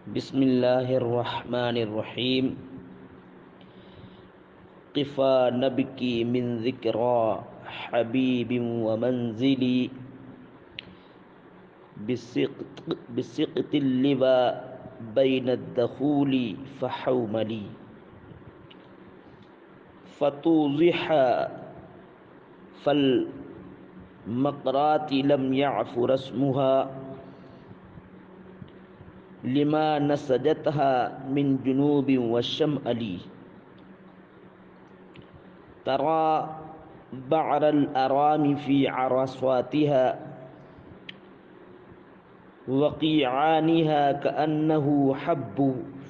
بسم اللہ الرحمن الرحیم قفا نبکی من ذکرى حبیب ومنزلی بسقط اللبا بین الدخول فحوملی فتوضح فالمقرات لم يعف رسمها لما نسجتها من جنوب والشمال ترى بعر الأرام في عرصاتها وقيعانها كأنه حب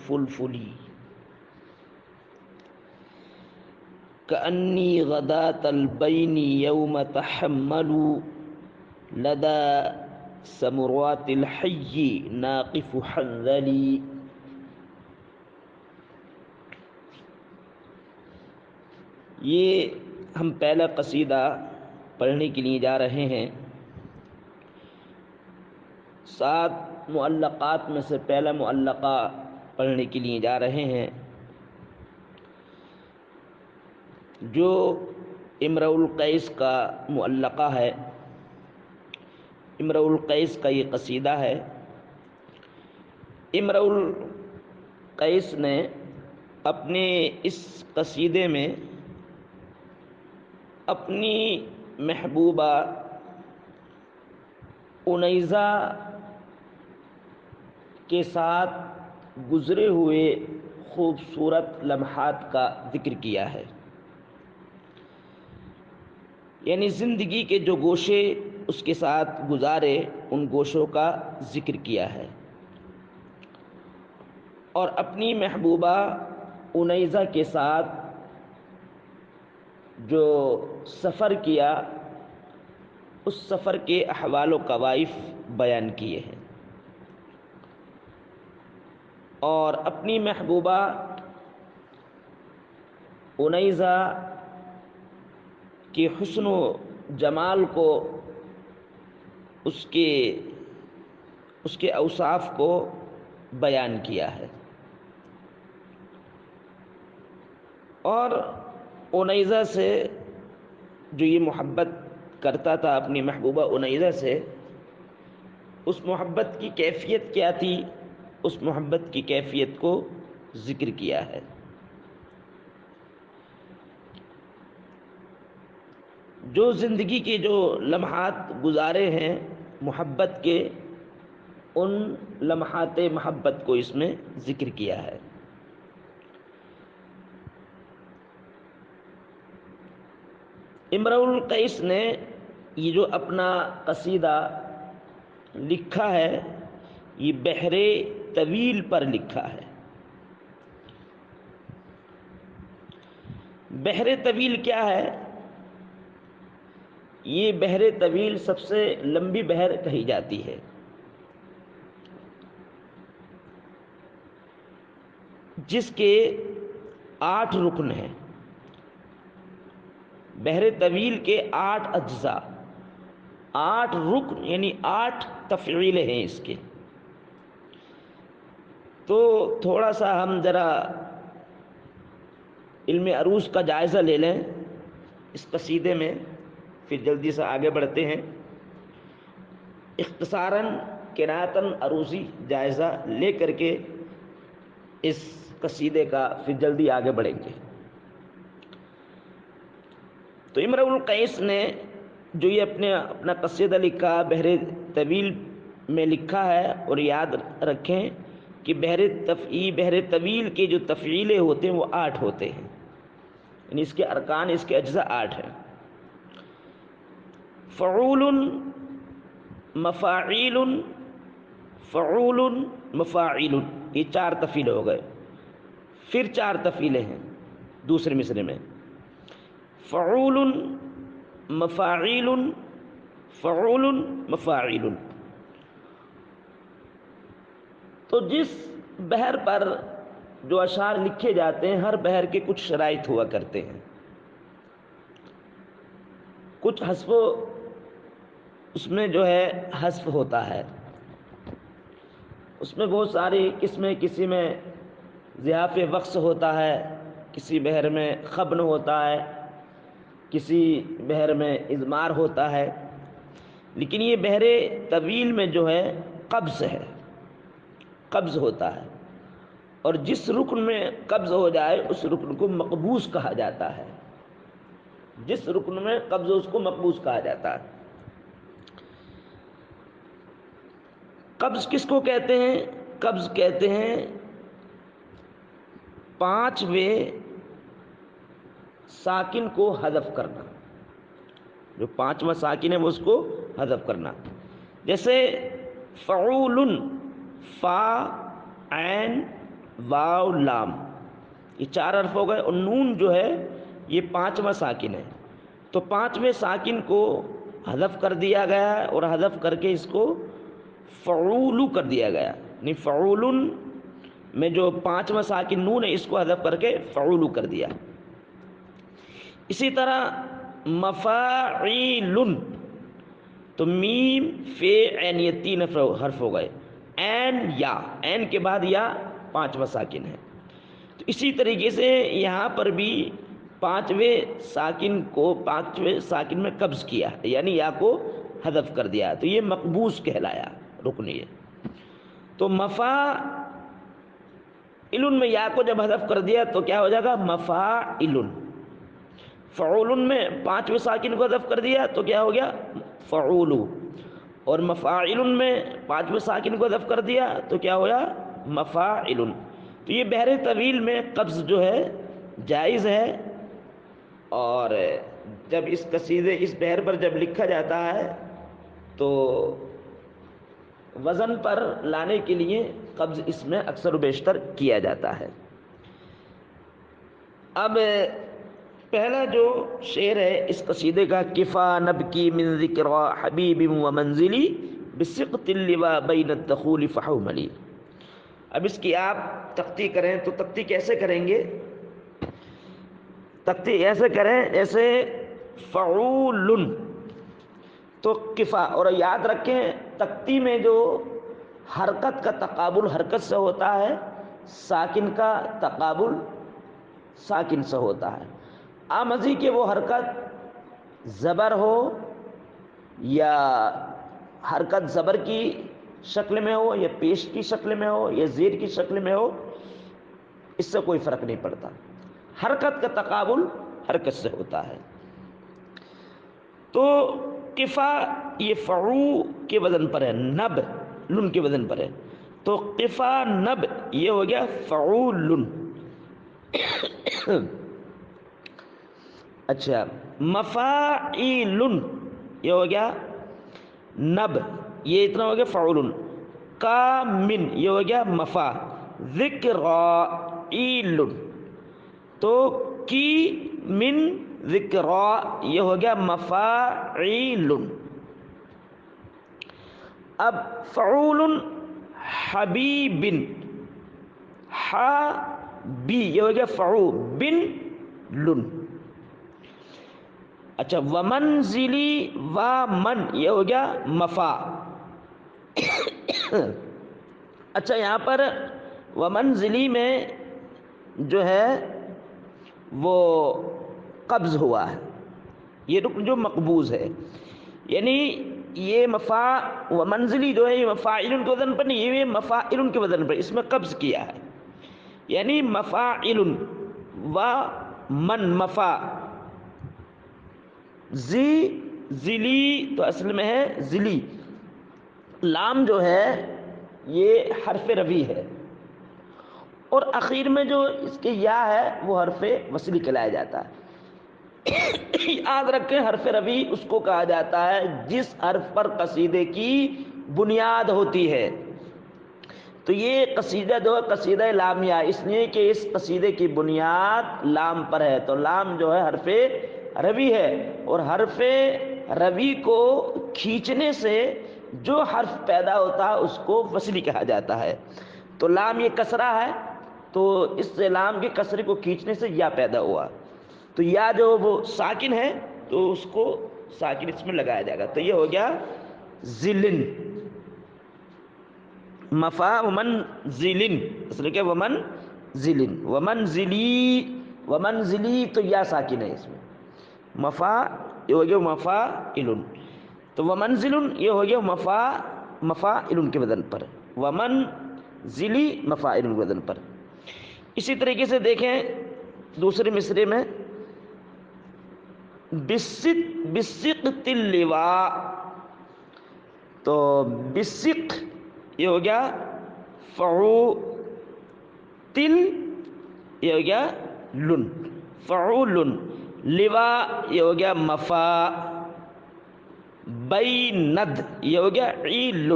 فلفل كأني غداة البين يوم تحملوا لدى سمرات الحي ناقف حنظلي۔ یہ ہم پہلا قصیدہ پڑھنے کے لیے جا رہے ہیں۔ 7 معلقات میں سے پہلا معلقہ پڑھنے کے لیے جا رہے ہیں، جو امرؤ القیس کا معلقہ ہے۔ امرؤ القیس کا یہ قصیدہ ہے۔ امرؤ القیس نے اپنے اس قصیدے میں اپنی محبوبہ انیزہ کے ساتھ گزرے ہوئے خوبصورت لمحات کا ذکر کیا ہے، یعنی زندگی کے جو گوشے اس کے ساتھ گزارے ان گوشوں کا ذکر کیا ہے، اور اپنی محبوبہ انیزہ کے ساتھ جو سفر کیا اس سفر کے احوال و کوائف بیان کیے ہیں، اور اپنی محبوبہ انیزہ کے حسن و جمال کو اس کے اوصاف کو بیان کیا ہے، اور انیزہ سے جو یہ محبت کرتا تھا اپنی محبوبہ انیزہ سے، اس محبت کی کیفیت کیا تھی، اس محبت کی کیفیت کو ذکر کیا ہے۔ جو زندگی کے جو لمحات گزارے ہیں محبت کے، ان لمحات محبت کو اس میں ذکر کیا ہے۔ امرؤ القیس نے یہ جو اپنا قصیدہ لکھا ہے یہ بحر طویل پر لکھا ہے۔ بحر طویل کیا ہے؟ یہ بحر طویل سب سے لمبی بحر کہی جاتی ہے، جس کے 8 رکن ہیں۔ بحر طویل کے 8 اجزاء، 8 رکن یعنی 8 تفعیلیں ہیں اس کے۔ تو تھوڑا سا ہم ذرا علم عروض کا جائزہ لے لیں اس قصیدے میں، پھر جلدی سے آگے بڑھتے ہیں۔ اختصاراً قرأتاً عروضی جائزہ لے کر کے اس قصیدے کا پھر جلدی آگے بڑھیں گے۔ تو امرؤ القیس نے جو یہ اپنا قصیدہ لکھا بحر طویل میں لکھا ہے، اور یاد رکھیں کہ بحر طویل کے جو تفعیلیں ہوتے ہیں وہ 8 ہوتے ہیں، یعنی اس کے ارکان، اس کے اجزاء 8 ہیں۔ فعول، مفاعیل، فعول، مفاعیل، یہ 4 تفعیل ہو گئے۔ پھر 4 تفعیلیں ہیں دوسرے مصرعے میں، فعول، مفاعیل، فعول، مفاعیل۔ تو جس بحر پر جو اشعار لکھے جاتے ہیں ہر بحر کے کچھ شرائط ہوا کرتے ہیں، کچھ حذف اس میں جو ہے حذف ہوتا ہے۔ اس میں بہت ساری قسمیں، کسی میں ضیاف وقص ہوتا ہے، کسی بحر میں خبن ہوتا ہے، کسی بحر میں اضمار ہوتا ہے، لیکن یہ بحر طویل میں جو ہے قبض ہے، قبض ہوتا ہے، اور جس رکن میں قبض ہو جائے اس رکن کو مقبوض کہا جاتا ہے، جس رکن میں قبض ہو اس کو مقبوض کہا جاتا ہے۔ قبض کس کو کہتے ہیں؟ قبض کہتے ہیں پانچویں ساکن کو حذف کرنا، جو پانچواں ساکن ہے وہ اس کو حذف کرنا۔ جیسے فعول، فا، عین، واو، لام، یہ چار حرف ہو گئے، اور نون جو ہے یہ پانچواں ساکن ہے، تو پانچویں ساکن کو حذف کر دیا گیا ہے، اور حذف کر کے اس کو فعول کر دیا گیا، یعنی فعول میں جو پانچواں ساکن نون ہے اس کو حذف کر کے فعول کر دیا۔ اسی طرح مفاعیل، تو میم، فے، عین، یہ تین حرف ہو گئے، عین یا، عین کے بعد یا پانچواں ساکن ہے، تو اسی طریقے سے یہاں پر بھی پانچویں ساکن میں قبض کیا، یعنی یا کو حذف کر دیا، تو یہ مقبوض کہلایا رکن۔ یہ تو مفاعل میں یا کو جب حذف کر دیا تو کیا ہو جائے گا؟ مفاعل۔ فعول میں پانچویں ساکن کو حذف کر دیا تو کیا ہو گیا؟ فعول۔ اور مفاعل میں پانچویں ساکن کو حذف کر دیا تو کیا ہوا؟ مفاعل۔ تو یہ بحر طویل میں قبض جو ہے جائز ہے، اور جب اس قصیدے اس بحر پر جب لکھا جاتا ہے تو وزن پر لانے کے لیے قبض اس میں اکثر و بیشتر کیا جاتا ہے۔ اب پہلا جو شعر ہے اس قصیدے کا، کفا نبکی من ذکر حبیب و منزلی بسقط اللواء بین الدخول فحوملی۔ اب اس کی آپ تختی کریں تو تختی کیسے کریں گے؟ تختی ایسے کریں جیسے فعول، تو کفا، اور یاد رکھیں تختی میں جو حرکت کا تقابل حرکت سے ہوتا ہے، ساکن کا تقابل ساکن سے ہوتا ہے، آمزی کہ وہ حرکت زبر ہو یا حرکت زبر کی شکل میں ہو یا پیش کی شکل میں ہو یا زیر کی شکل میں ہو، اس سے کوئی فرق نہیں پڑتا، حرکت کا تقابل حرکت سے ہوتا ہے۔ تو کفا یہ فعو کے وزن پر ہے، نب لن کے وزن پر ہے، تو کفا نب یہ ہو گیا فعول۔ اچھا، مفاعیل یہ ہو گیا نب، یہ اتنا ہو گیا فعول، کا من یہ ہو گیا مفا، ذکرائیل، تو کی من ذکرا یہ ہو گیا مفاعیل۔ اب فعول حبیب، حبی یہ ہو گیا فعو، بن لن۔ اچھا، ومنزلی و من یہ ہو گیا مفا۔ اچھا، یہاں پر ومنزلی میں جو ہے وہ قبض ہوا ہے، یہ رکن جو مقبوض ہے، یعنی یہ مفا و منزلی جو ہے یہ مفاعل کے وزن پر نہیں، یہ مفاعل کے وزن پر، اس میں قبض کیا ہے، یعنی مفاعل و من مفا، زی زلی تو اصل میں ہے زلی، لام جو ہے یہ حرف روی ہے، اور اخیر میں جو اس کے یا ہے وہ حرف وصلی کہلایا جاتا ہے۔ یاد رکھیں حرف روی اس کو کہا جاتا ہے جس حرف پر قصیدے کی بنیاد ہوتی ہے، تو یہ قصیدہ جو ہے قصیدہ لامیہ، اس لیے کہ اس قصیدے کی بنیاد لام پر ہے، تو لام جو ہے حرف روی ہے، اور حرف روی کو کھینچنے سے جو حرف پیدا ہوتا ہے اس کو وصلی کہا جاتا ہے، تو لام یہ کسرہ ہے، تو اس سے لام کے کسرے کو کھینچنے سے یا پیدا ہوا، تو یا جو وہ ساکن ہے تو اس کو ساکن اس میں لگایا جائے گا، تو یہ ہو گیا ذلن، مفا ومنزلن، اصل کیا ومنزلن، ومنزلی تو یا ساکن ہے اس میں، مفا یہ ہو گیا مفاعل، تو ومنزل یہ ہو گیا مفاعل کے وزن پر، ومنزلی مفاعل کے وزن پر۔ اسی طریقے سے دیکھیں دوسرے مصرے میں بسقط اللواء، تو بسق یہ ہو گیا فعول، یہ ہو گیا لن، فعول، لواء یہ ہو گیا مفا، بیند یہ ہو گیا عیل،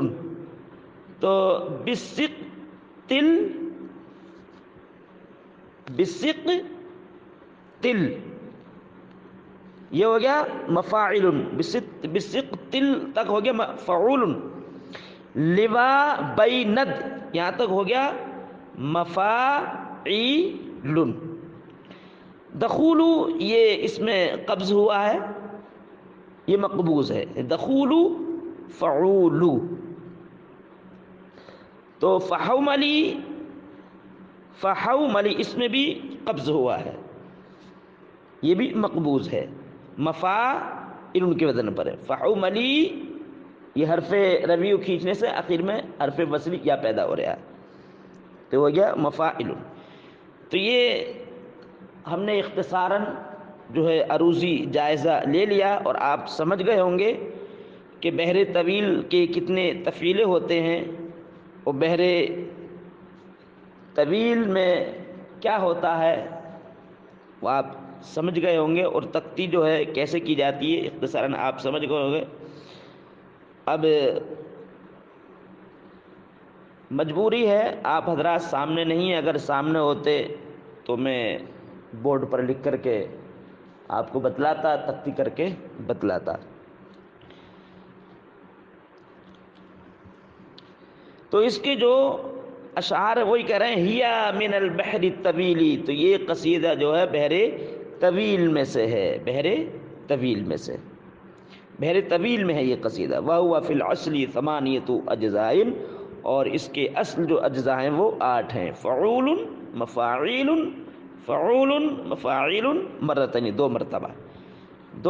تو بسق تل یہ ہو گیا مفاعل، بسق تل تک ہو گیا فعول، لواء بیند یہاں تک ہو گیا مفاعیل۔ دخولو یہ اس میں قبض ہوا ہے، یہ مقبوض ہے، دخولو فعولو، تو فحوملی اس میں بھی قبض ہوا ہے، یہ بھی مقبوض ہے، مفاعل کے وزن پر ہے، فحوملی یہ حرف ربیع کھینچنے سے آخر میں حرف وصلی یا پیدا ہو رہا ہے، تو ہو گیا مفاعل۔ تو یہ ہم نے اختصاراً جو ہے عروضی جائزہ لے لیا، اور آپ سمجھ گئے ہوں گے کہ بحر طویل کے کتنے تفعیلیں ہوتے ہیں، اور بحر طویل میں کیا ہوتا ہے وہ آپ سمجھ گئے ہوں گے، اور تختی جو ہے کیسے کی جاتی ہے اختصاراً آپ سمجھ گئے ہوں گے۔ اب مجبوری ہے آپ حضرات سامنے نہیں، اگر سامنے ہوتے تو میں بورڈ پر لکھ کر کے آپ کو بتلاتا، تختی کر کے بتلاتا۔ تو اس کے جو اشعار وہی کہہ رہے ہیں ہیا من البحر الطویل، تو یہ قصیدہ جو ہے بحر طویل میں سے ہے، بحر طویل میں سے، بحر طویل میں ہے یہ قصیدہ، وَهُوَ فِي الْأَصْلِ ثَمَانِيَةُ أَجْزَاءٍ، اور اس کے اصل جو اجزاء ہیں وہ 8 ہیں، فعول مفاعیل فعول مفاعیل مرتين، دو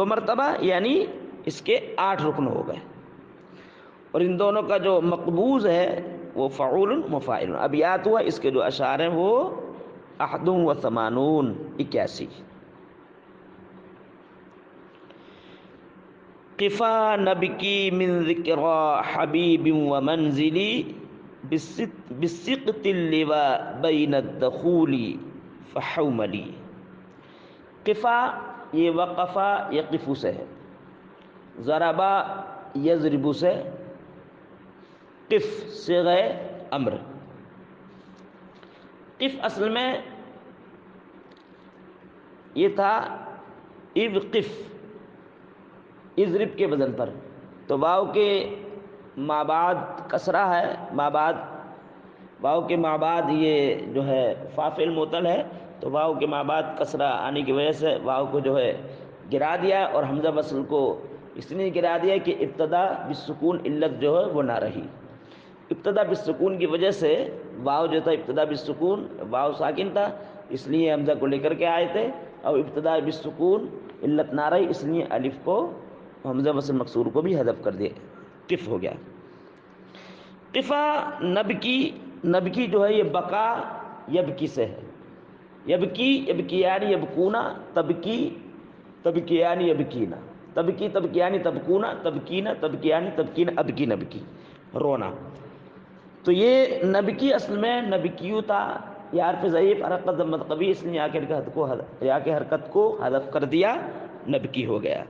مرتبہ یعنی اس کے 8 رکن ہو گئے، اور ان دونوں کا جو مقبوض ہے وہ فعول مفاعل۔ اب یاد ہوا اس کے جو اشعار ہیں وہ 81 قفا نبکی من ذکرى حبیب ومنزلی بسقط اللواء بین الدخول فحوملی۔ قفا یہ وقفا یقفو سے ہے، ضربا یضربو سے، قف صیغہ امر، قف اصل میں یہ تھا اذقف، اضرب کے وزن پر، تو واو کے مابعد کسرہ ہے، مابعد واو کے مابعد یہ جو ہے فاعل معطل ہے، تو واو کے مابعد کسرہ آنے کی وجہ سے واو کو جو ہے گرا دیا، اور حمزہ وصل کو اس لیے گرا دیا کہ ابتدا بالسکون علت جو ہے وہ نہ رہی، ابتدا بالسکون کی وجہ سے واو جو تھا ابتدا بالسکون، واو ساکن تھا اس لیے حمزہ کو لے کر کے آئے تھے، اور ابتدا بالسکون علت نہ رہی اس لیے الف کو حمزہ وصل مکسور کو بھی حذف کر دیا، قف ہو گیا۔ قفا نبکی جو ہے یہ بقا یبکی سے ہے، یبکی یبکیان یبکونا، تبکیان یبکینا، تبکیان تبکونا، تبکیان تبکین، ابکی نبکی رونا، تو یہ نبکی اصل میں نبکیو تھا، یہ حرف ضعیف حرکت ضمت قوی اس لیے یا کے حرکت کو حذف کر دیا، نبکی ہو گیا۔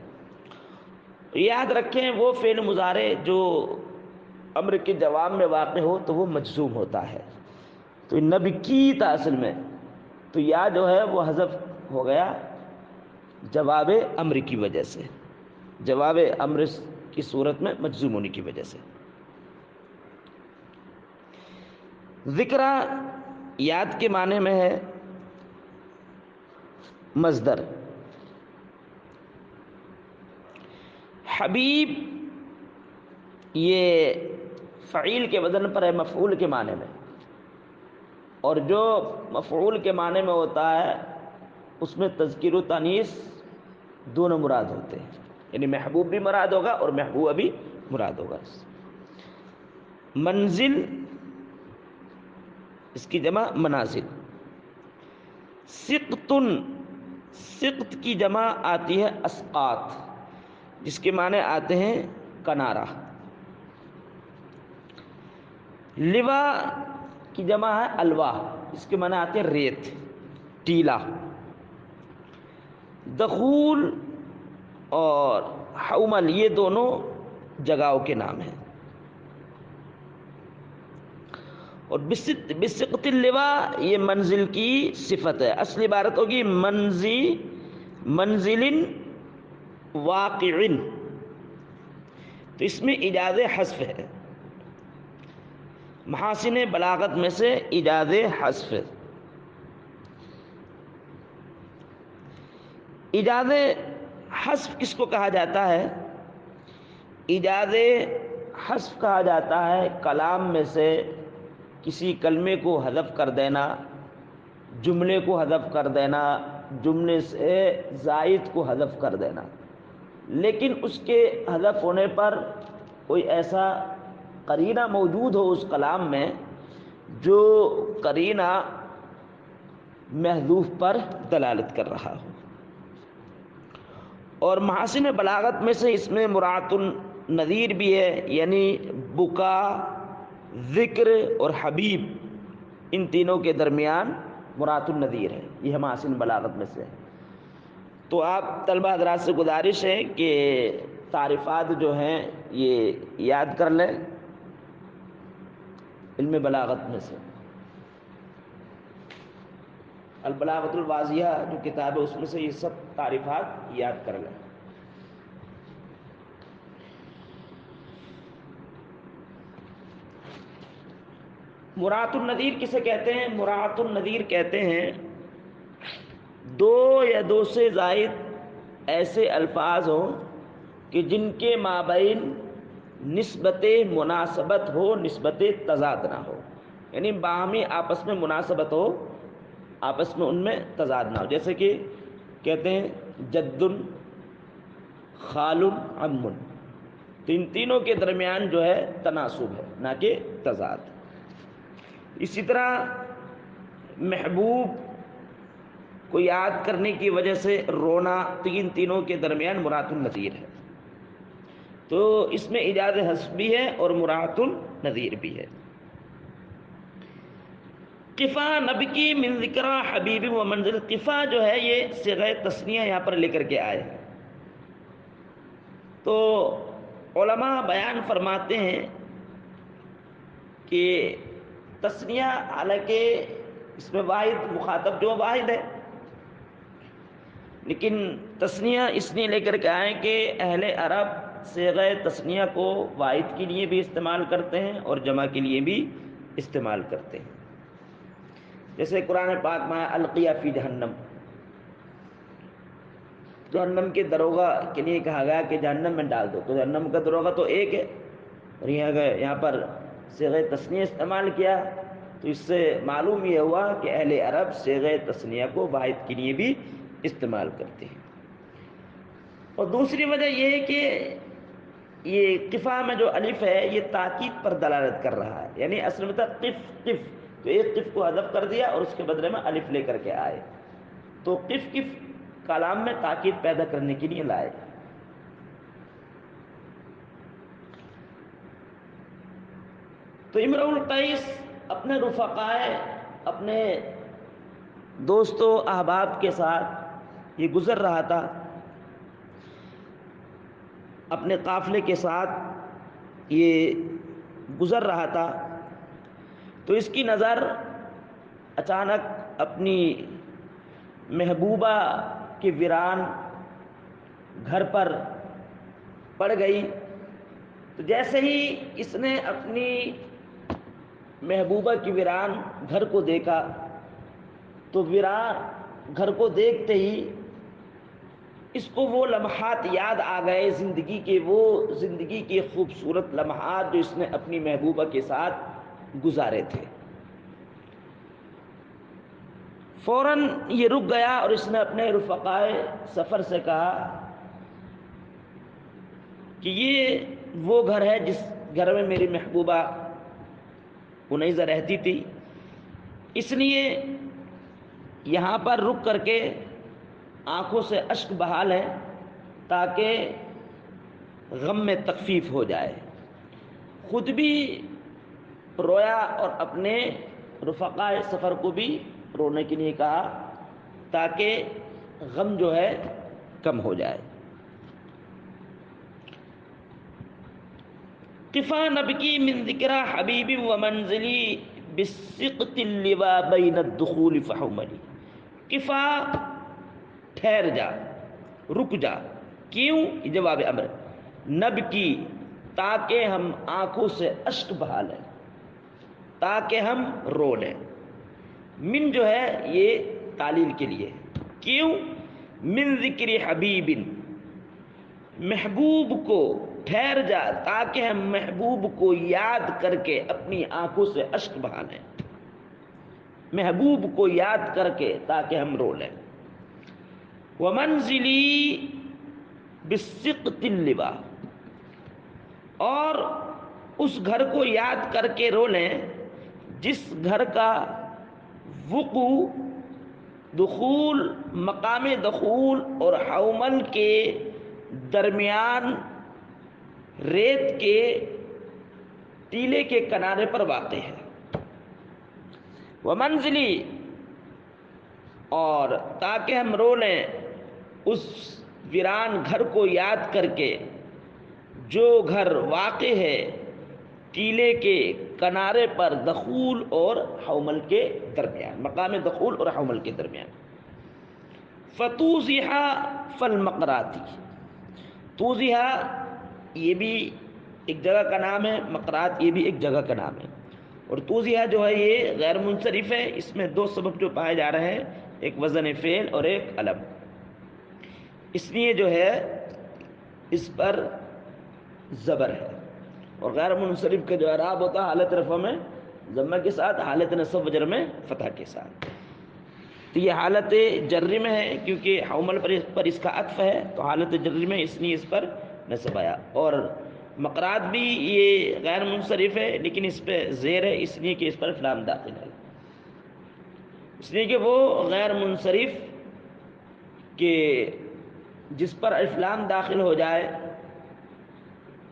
یاد رکھیں وہ فعل مضارع جو امر کے جواب میں واقع ہو تو وہ مجزوم ہوتا ہے، تو نبکی تھا اصل میں، تو یا جو ہے وہ حذف ہو گیا جواب امر کی وجہ سے، جواب امر کی صورت میں مجزوم ہونے کی وجہ سے۔ ذکرہ یاد کے معنی میں ہے مصدر، حبیب یہ فعیل کے وزن پر ہے، مفعول کے معنی میں، اور جو مفعول کے معنی میں ہوتا ہے اس میں تذکیر و تانیث دونوں مراد ہوتے ہیں، یعنی محبوب بھی مراد ہوگا اور محبوبہ بھی مراد ہوگا۔ منزل اس کی جمع منازل۔ سقطن، سقط کی جمع آتی ہے اسقاط، جس کے معنی آتے ہیں کنارہ۔ لوا کی جمع ہے الوا، اس کے معنی آتے ہیں ریت، ٹیلا۔ دخول اور حومل یہ دونوں جگہوں کے نام ہیں۔ اور بسقط اللوا یہ منزل کی صفت ہے، اصل عبارت ہوگی منزل واقع، تو اس میں ایجاز حذف ہے، محاسن بلاغت میں سے ایجاز حذف۔ ایجاز حذف کس کو کہا جاتا ہے؟ ایجاز حذف کہا جاتا ہے کلام میں سے کسی کلمے کو حذف کر دینا، جملے کو حذف کر دینا، جملے سے زائد کو حذف کر دینا، لیکن اس کے حذف ہونے پر کوئی ایسا قرینہ موجود ہو اس کلام میں جو قرینہ محذوف پر دلالت کر رہا ہو۔ اور محاسن بلاغت میں سے اس میں مراعات النظیر بھی ہے، یعنی بکا، ذکر اور حبیب، ان تینوں کے درمیان مراعات النظیر ہے، یہ محاسن بلاغت میں سے ہے۔ تو آپ طلبہ حضرات سے گزارش ہے کہ تعریفات جو ہیں یہ یاد کر لیں علم بلاغت میں سے۔ البلاغۃ الواضحہ جو کتاب ہے اس میں سے یہ سب تعریفات یاد کر لیں۔ مراعات النظیر کسے کہتے ہیں؟ مراعات النظیر کہتے ہیں دو یا دو سے زائد ایسے الفاظ ہوں کہ جن کے مابین نسبت مناسبت ہو، نسبت تضاد نہ ہو، یعنی باہمی آپس میں مناسبت ہو، آپس میں ان میں تضاد نہ ہو۔ جیسے کہ کہتے ہیں جد، خال، عم، تو ان تینوں کے درمیان جو ہے تناسب ہے نہ کہ تضاد۔ اسی طرح محبوب کو یاد کرنے کی وجہ سے رونا، تو ان تینوں کے درمیان مراعات النظیر ہے، تو اس میں ایجاز حذف بھی ہے اور مراعات النظیر بھی ہے۔ قفا نبکی من ذکرہ حبیب و منزل، قفا جو ہے یہ صیغہ تثنیہ یہاں پر لے کر کے آئے ہیں۔ تو علماء بیان فرماتے ہیں کہ تثنیہ حالانکہ اس میں واحد مخاطب جو واحد ہے، لیکن تثنیہ اس لیے لے کر کے آئے کہ اہل عرب صیغہ تثنیہ کو واحد کے لیے بھی استعمال کرتے ہیں اور جمع کے لیے بھی استعمال کرتے ہیں۔ جیسے قرآن پاک میں القیہ فی جہنم، جہنم کے دروغہ کے لیے کہا گیا کہ جہنم میں ڈال دو، تو جہنم کا دروغہ تو ایک ہے، اور یہاں پر صیغہ تثنیہ استعمال کیا، تو اس سے معلوم یہ ہوا کہ اہل عرب صیغہ تثنیہ کو واحد کے لیے بھی استعمال کرتے ہیں۔ اور دوسری وجہ یہ ہے کہ یہ قفا میں جو الف ہے یہ تاکید پر دلالت کر رہا ہے، یعنی اصل میں تھا قف قف، تو ایک قف کو حذف کر دیا اور اس کے بدلے میں الف لے کر کے آئے، تو قف قف کلام میں تاکید پیدا کرنے کے لیے لائے۔ تو امرؤ القیس اپنے رفقائے، اپنے دوستوں احباب کے ساتھ یہ گزر رہا تھا، اپنے قافلے کے ساتھ یہ گزر رہا تھا، تو اس کی نظر اچانک اپنی محبوبہ کے ویران گھر پر پڑ گئی۔ تو جیسے ہی اس نے اپنی محبوبہ کی ویران گھر کو دیکھا، تو ویران گھر کو دیکھتے ہی اس کو وہ لمحات یاد آ گئے زندگی کے، وہ زندگی کے خوبصورت لمحات جو اس نے اپنی محبوبہ کے ساتھ گزارے تھے۔ فوراً یہ رک گیا اور اس نے اپنے رفقائے سفر سے کہا کہ یہ وہ گھر ہے جس گھر میں میری محبوبہ انیسہ رہتی تھی، اس لیے یہاں پر رک کر کے آنکھوں سے اشک بہا لیں تاکہ غم میں تخفیف ہو جائے۔ خود بھی رویا اور اپنے رفقائے سفر کو بھی رونے کے لیے کہا تاکہ غم جو ہے کم ہو جائے۔ قفا نبکی من ذکرى حبیبی ومنزلی بالسقط اللوا بین الدخول فحملی۔ قفا ٹھہر جا، رک جا، کیوں؟ یہ جواب امر، نبکی تاکہ ہم آنکھوں سے اشک بہا لیں، تاکہ ہم رو لیں۔ من جو ہے یہ تعلیل کے لیے، کیوں؟ من ذکر حبیب، محبوب کو ٹھہر جا تاکہ ہم محبوب کو یاد کر کے اپنی آنکھوں سے اشک بہا لیں، محبوب کو یاد کر کے تاکہ ہم رو لیں۔ ومنزلی بالسقط اللوا، اور اس گھر کو یاد کر کے رو لیں جس گھر کا وقوع دخول، مقام دخول اور حومل کے درمیان ریت کے ٹیلے کے کنارے پر واقع ہے۔ ومنزلی، اور تاکہ ہم رو لیں اس ویران گھر کو یاد کر کے جو گھر واقع ہے ٹیلے کے کنارے پر دخول اور حومل کے درمیان، مقام دخول اور حومل کے درمیان۔ فتوضحا فالمقراتی، توضحا یہ بھی ایک جگہ کا نام ہے، مقرات یہ بھی ایک جگہ کا نام ہے، اور توضحا جو ہے یہ غیر منصرف ہے، اس میں دو سبب جو پائے جا رہے ہیں، ایک وزن فعل اور ایک علم، اس لیے جو ہے اس پر زبر ہے، اور غیر منصرف کا جو اعراب ہوتا ہے حالت رفع میں ضمہ کے ساتھ، حالت نصب و جر میں فتح کے ساتھ۔ تو یہ حالت جری میں ہے کیونکہ حومل پر اس کا عطف ہے، تو حالت جری میں اس لیے اس پر نصب آیا، اور مقرات بھی یہ غیر منصرف ہے لیکن اس پہ زیر ہے اس لیے کہ اس پر لام داخل ہے، اس لیے کہ وہ غیر منصرف کہ جس پر الف لام داخل ہو جائے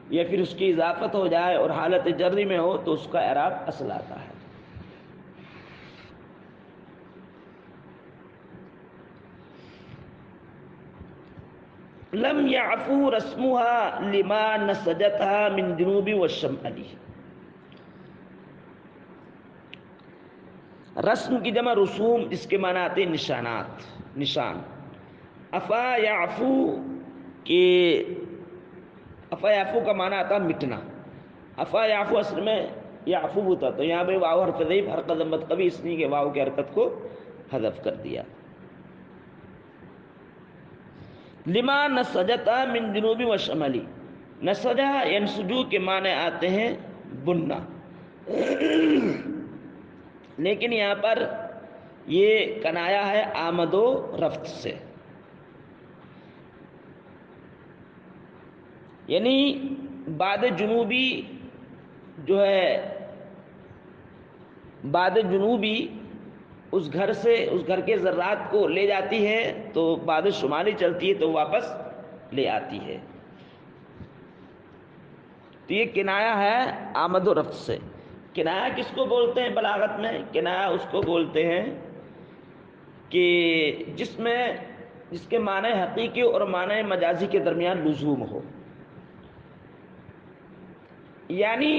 یا پھر اس کی اضافت ہو جائے اور حالت جری میں ہو تو اس کا اعراب اصل آتا ہے۔ لم يعفو رسمها لما نسجتها من جنوب والشمال، رسم کی جمع رسوم، جس کے معنی آتے ہیں نشانات، نشان۔ افا یعفو کہ افا یعفو کا معنی آتا مٹنا، افا یعفو اصل میں یعفو ہوتا، تو یہاں پہ واو حرف ضعیف حرکت ضمت قوی، اس لیے کہ واو کی حرکت کو حذف کر دیا۔ لما نسجتا من جنوبی و شمالی، نسجا ینسجو کے معنی آتے ہیں بننا، لیکن یہاں پر یہ کنایا ہے آمد و رفت سے، یعنی باد جنوبی جو ہے، باد جنوبی اس گھر سے، اس گھر کے ذرات کو لے جاتی ہے، تو باد شمالی چلتی ہے تو واپس لے آتی ہے، تو یہ کنایا ہے آمد و رفت سے۔ کنایا کس کو بولتے ہیں بلاغت میں؟ کنایا اس کو بولتے ہیں کہ جس کے معنی حقیقی اور معنی مجازی کے درمیان لزوم ہو، یعنی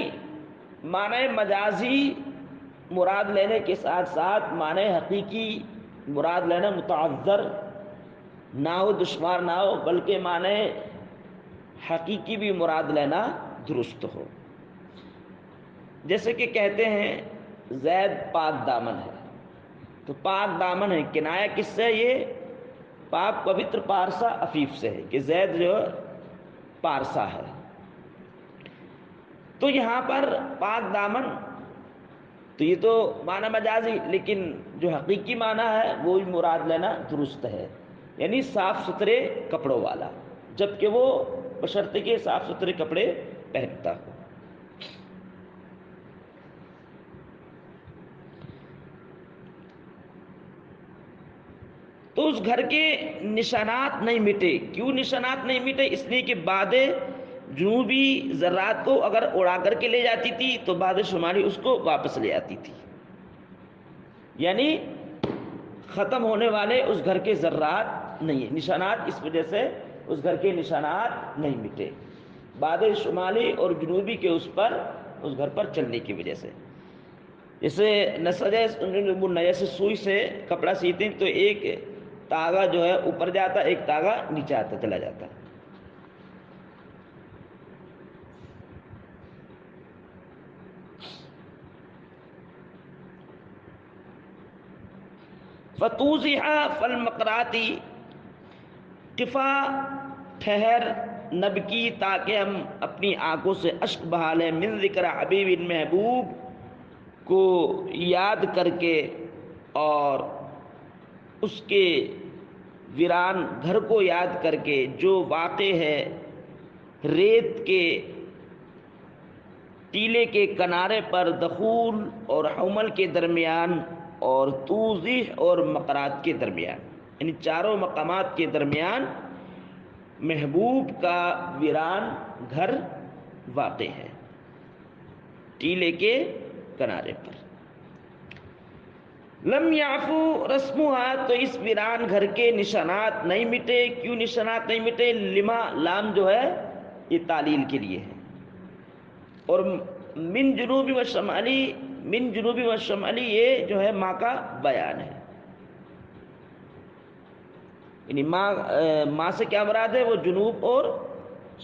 معنی مجازی مراد لینے کے ساتھ ساتھ معنی حقیقی مراد لینا متعذر نہ ہو، دشوار نہ ہو، بلکہ معنی حقیقی بھی مراد لینا درست ہو۔ جیسے کہ کہتے ہیں زید پاک دامن ہے، تو پاک دامن ہے، کنایا کس سے؟ یہ پاک پوتر پارسا عفیف سے ہے کہ زید جو پارسا ہے. تو یہاں پر پاک دامن تو یہ تو معنی مجازی، لیکن جو حقیقی معنی ہے وہ مراد لینا درست ہے، یعنی صاف ستھرے کپڑوں والا، جبکہ وہ بشرطے کے صاف ستھرے کپڑے پہنتا ہو. تو اس گھر کے نشانات نہیں مٹے. کیوں نشانات نہیں مٹے؟ اس لیے کہ باد جنوبی ذرات کو اگر اڑا کر کے لے جاتی تھی تو باد شمالی اس کو واپس لے آتی تھی، یعنی ختم ہونے والے اس گھر کے ذرات نہیں ہیں. نشانات اس وجہ سے اس گھر کے نشانات نہیں مٹے، باد شمالی اور جنوبی کے اس گھر پر چلنے کی وجہ سے. جیسے نسج سے سوئی سے کپڑا سیتے ہیں تو ایک تاغا جو ہے اوپر جاتا، ایک تاغا نیچے آتا چلا جاتا. فتوزیحا فالمقراتی، قفا ٹھہر نبکی تاکہ ہم اپنی آنکھوں سے اشک بہا لیں، من ذکر حبیب محبوب کو یاد کر کے اور اس کے ویران گھر کو یاد کر کے جو واقع ہے ریت کے ٹیلے کے کنارے پر، دخول اور حمل کے درمیان، اور توضیح اور مقرات کے درمیان، یعنی چاروں مقامات کے درمیان محبوب کا ویران گھر واقع ہے ٹیلے کے کنارے پر. لم یعفو رسمها، تو اس ویران گھر کے نشانات نہیں مٹے. کیوں نشانات نہیں مٹے؟ لما، لام جو ہے یہ تعلیل کے لیے ہے. اور من جنوبی و شمالی، من جنوبی و شمالی یہ جو ہے ماں کا بیان ہے، یعنی ماں سے کیا مراد ہے؟ وہ جنوب اور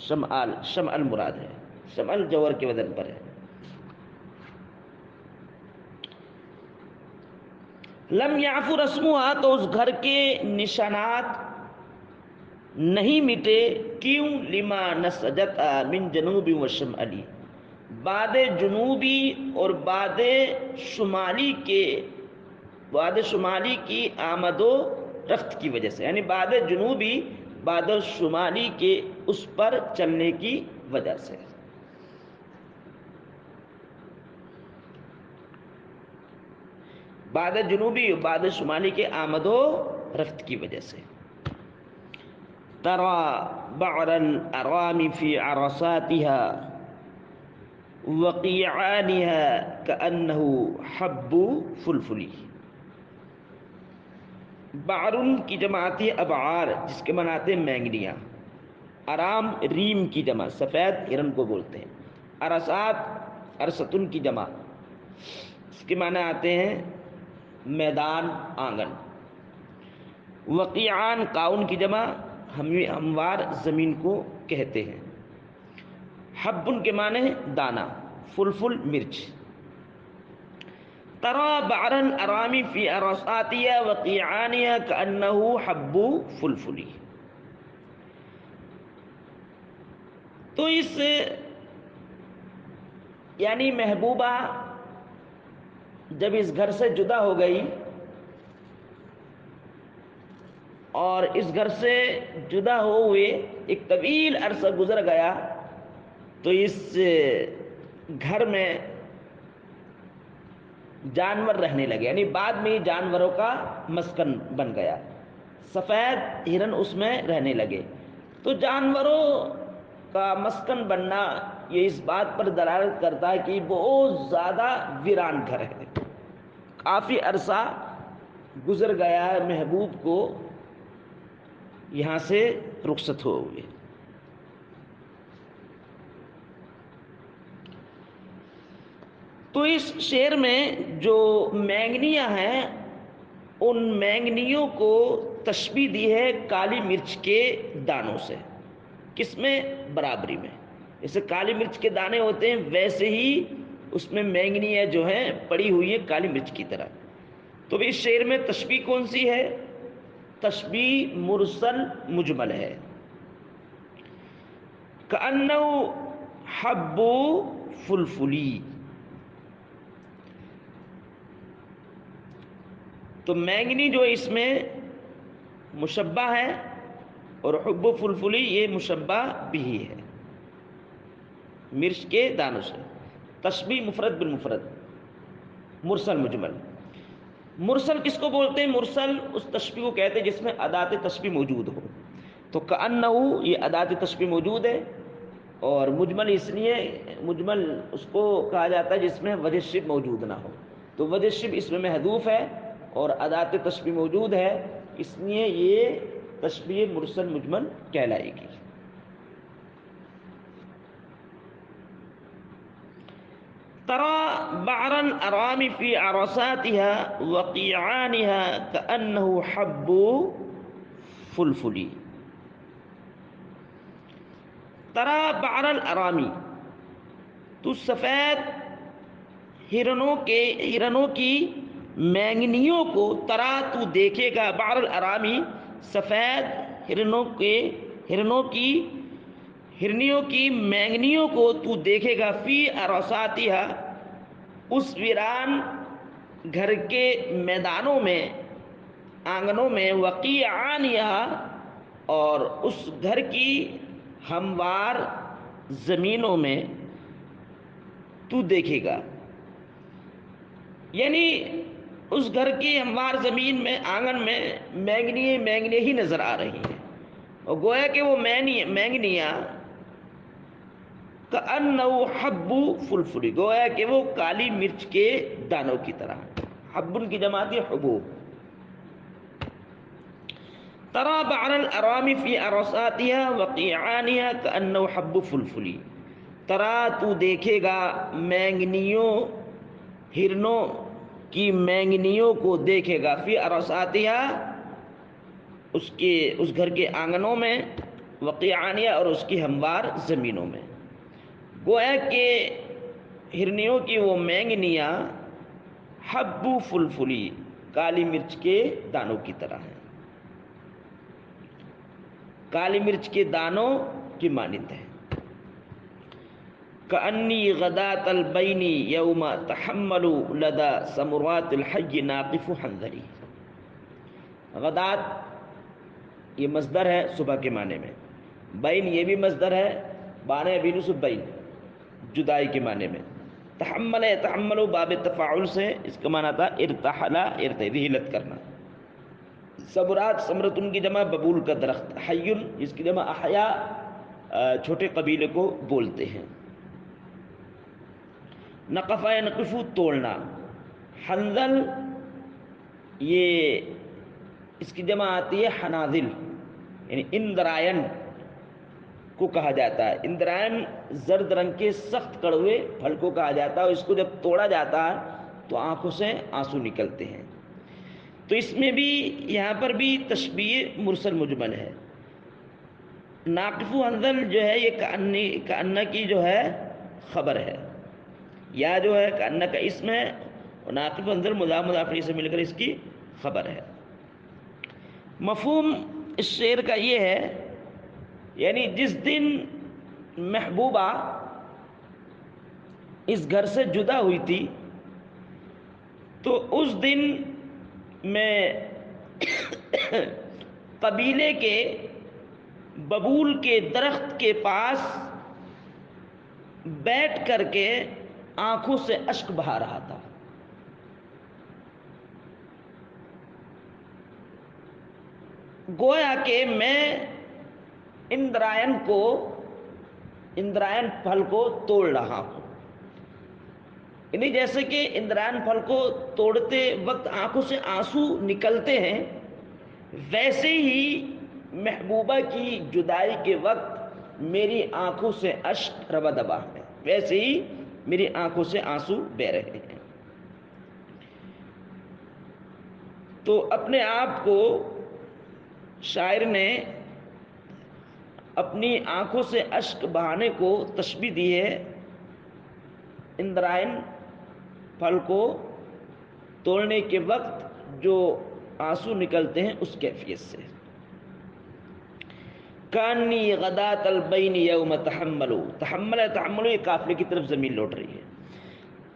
شمال، شمال مراد ہے، شمال جوہر کے وزن پر ہے. لم یعفو رسمها، تو اس گھر کے نشانات نہیں مٹے. کیوں؟ لما نسجت من جنوبی و شمالی، باد جنوبی اور باد شمالی کی آمد و رفت کی وجہ سے، یعنی باد جنوبی باد شمالی کے اس پر چلنے کی وجہ سے. باد جنوبی اور باد شمالی کے آمد و رفت کی وجہ سے. ترى بعر الارام في عرصاتها وقيعانها كأنه حب فلفلی. بعرن کی جماعت ابعار، جس کے مناتے ہیں مینگنیاں. ارام ریم کی جمع، سفید ہرن کو بولتے ہیں. ارسات ارستن کی جمع، اس کے معنی آتے ہیں میدان، آنگن. وقیعان قاؤن کی جمع، ہموار زمین کو کہتے ہیں. حبن کے معنی دانہ، فلفل مرچ. ترى بعر الارام في عرصاتها وقيعانها كأنه حب فلفلی. تو اس یعنی محبوبہ جب اس گھر سے جدا ہو گئی اور اس گھر سے جدا ہوئے ایک طویل عرصہ گزر گیا تو اس گھر میں جانور رہنے لگے، یعنی بعد میں جانوروں کا مسکن بن گیا. سفید ہرن اس میں رہنے لگے. تو جانوروں کا مسکن بننا یہ اس بات پر دلالت کرتا ہے کہ بہت زیادہ ویران گھر ہے. کافی عرصہ گزر گیا ہے محبوب کو یہاں سے رخصت ہوئے. تو اس شعر میں جو مینگنیاں ہیں ان مینگنیوں کو تشبیہ دی ہے کالی مرچ کے دانوں سے. کس میں؟ برابری میں. جیسے کالی مرچ کے دانے ہوتے ہیں ویسے ہی اس میں مینگنیاں جو ہیں پڑی ہوئی ہیں کالی مرچ کی طرح. تو اس شعر میں تشبیہ کون سی ہے؟ تشبیہ مرسل مجمل ہے. کأنہ حب فلفلی، تو مینگنی جو اس میں مشبہ ہے اور حب فلفلی یہ مشبہ بھی ہے مرچ کے دانوں سے. تشبیہ مفرد بالمفرد، مرسل مجمل. مرسل کس کو بولتے ہیں؟ مرسل اس تشبیہ کو کہتے ہیں جس میں ادات تشبیہ موجود ہو. تو کأنہ یہ ادات تشبیہ موجود ہے، اور مجمل اس لیے مجمل اس کو کہا جاتا ہے جس میں وجہ شبہ موجود نہ ہو. تو وجہ شبہ اس میں محذوف ہے اور ادات تشبیہ موجود ہے، اس لیے یہ تشبیہ مرسل مجمل کہلائے گی. ترى بعر الأرام في عرصاتها وقيعانها كأنه حب فلفل. ترى بعر الأرام، تو سفید ہرنوں کی مینگنیوں کو، ترا تو دیکھے گا، بعر الارامی سفید ہرنیوں کی مینگنیوں کو تو دیکھے گا، فی ارساتھا اس ویران گھر کے میدانوں میں، آنگنوں میں، وقیعانھا اور اس گھر کی ہموار زمینوں میں تو دیکھے گا. یعنی اس گھر کی ہموار زمین میں، آنگن میں مینگنیے ہی نظر آ رہی ہیں، اور گویا کہ وہ مینگنیاں کأنہ حب فلفل، گویا کہ وہ کالی مرچ کے دانوں کی طرح. حبن کی جمع ہے حبوب. ترى بعر الارام في ارصاتها وقيعانها كأنه حب فلفل. ترا تو دیکھے گا ہرنوں کی مینگنیوں کو دیکھے گا، فی ارصاتها اس گھر کے آنگنوں میں، وقیعانها اور اس کی ہموار زمینوں میں. گویا کہ ہرنیوں کی وہ مینگنیاں حب فلفلی کالی مرچ کے دانوں کی طرح ہیں، کالی مرچ کے دانوں کی مانند ہے. کأنی غداة البین یوم تحمل لدى ثمرات الحی ناقف حنظری. غدات یہ مصدر ہے صبح کے معنی میں، بین یہ بھی مصدر ہے، بانے بین سے بین جدائی کے معنی میں. تحمل یتحمل باب تفاعل سے اس کا معنی تھا ارتحل ارتحلت کرنا. ثمرات ثمرتن کی جمع ببول کا درخت، حیٌ جس کی جمع احیا چھوٹے قبیلے کو بولتے ہیں. نقف ینقف توڑنا. حنظل یہ اس کی جمع آتی ہے حناظل، یعنی اندرائن کو کہا جاتا ہے. اندرائن زرد رنگ کے سخت کڑوے پھل کو کہا جاتا ہے، اور اس کو جب توڑا جاتا ہے تو آنکھوں سے آنسو نکلتے ہیں. تو اس میں بھی یہاں پر بھی تشبیہ مرسل مجمل ہے. ناقف حنظل جو ہے یہ کأنہ کی جو ہے خبر ہے، یا جو ہے کأنہ کا اسم ہے، اور ناقف حنظل مضاف مضاف الیہ سے مل کر اس کی خبر ہے. مفہوم اس شعر کا یہ ہے، یعنی جس دن محبوبہ اس گھر سے جدا ہوئی تھی تو اس دن میں قبیلے کے ببول کے درخت کے پاس بیٹھ کر کے آنکھوں سے اشک بہا رہا تھا. گویا کہ میں اندرائن پھل کو توڑ رہا ہوں. یعنی جیسے کہ اندرائن پھل کو توڑتے وقت آنکھوں سے آنسو نکلتے ہیں، ویسے ہی محبوبہ کی جدائی کے وقت میری آنکھوں سے اشک روا دبا ہے، ویسے ہی میری آنکھوں سے آنسو بہہ رہے ہیں. تو اپنے آپ کو شاعر نے اپنی آنکھوں سے اشک بہانے کو تشبیہ دی ہے اندرائن پھل کو توڑنے کے وقت جو آنسو نکلتے ہیں اس کیفیت سے۔ کانی غدات البین یوم تحملو، تحملو یہ قافلے کی طرف ضمیر لوٹ رہی ہے۔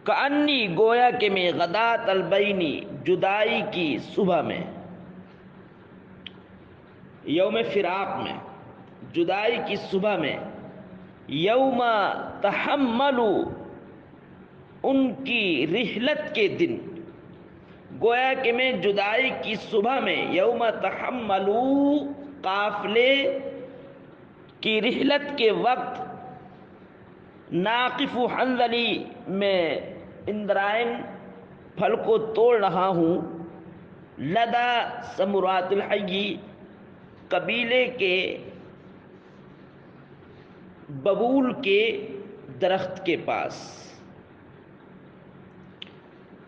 کانی گویا کہ میں غدات البینی جدائی کی صبح میں، یوم فراق میں، جدائی کی صبح میں، یوم تحملو ان کی رحلت کے دن، گویا کہ میں جدائی کی صبح میں، یوم تحملو قافلے کی رحلت کے وقت، ناقف حنظلی میں اندرائن پھل کو توڑ رہا ہوں، لدا سمرات الحی قبیلے کے ببول کے درخت کے پاس۔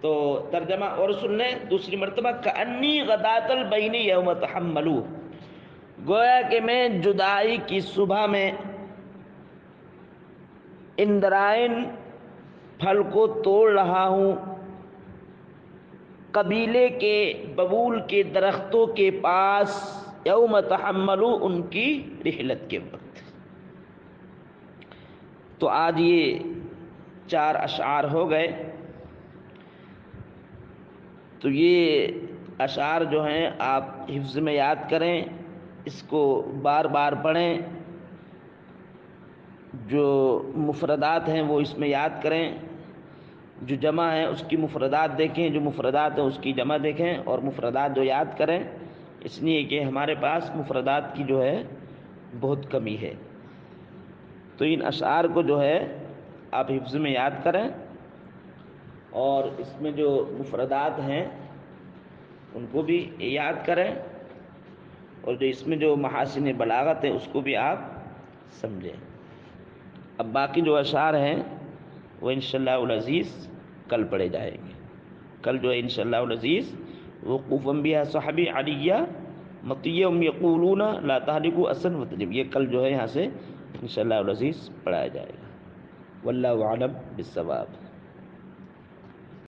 تو ترجمہ اور سن لیں دوسری مرتبہ، کأنی غدات البین یوم تحملو، گویا کہ میں جدائی کی صبح میں اندرائن پھل کو توڑ رہا ہوں، قبیلے کے ببول کے درختوں کے پاس، یوم تحملو ان کی رحلت کے وقت۔ تو آج یہ 4 اشعار ہو گئے۔ تو یہ اشعار جو ہیں آپ حفظ میں یاد کریں، اس کو بار بار پڑھیں، جو مفردات ہیں وہ اس میں یاد کریں، جو جمع ہیں اس کی مفردات دیکھیں، جو مفردات ہیں اس کی جمع دیکھیں، اور مفردات جو یاد کریں، اس لیے کہ ہمارے پاس مفردات کی جو ہے بہت کمی ہے۔ تو ان اشعار کو جو ہے آپ حفظ میں یاد کریں، اور اس میں جو مفردات ہیں ان کو بھی یاد کریں، اور جو اس میں جو محاسن بلاغت ہے اس کو بھی آپ سمجھیں۔ اب باقی جو اشعار ہیں وہ انشاءاللہ العزیز کل پڑھے جائیں گے۔ کل جو ہے انشاءاللہ العزیز وقوف انبیاء صحابی علیہ مطیہم یقولون لا تہلکوا اسن وتجب، یہ کل جو ہے یہاں سے انشاءاللہ العزیز پڑھایا جائے گا۔ واللہ اعلم بالصواب۔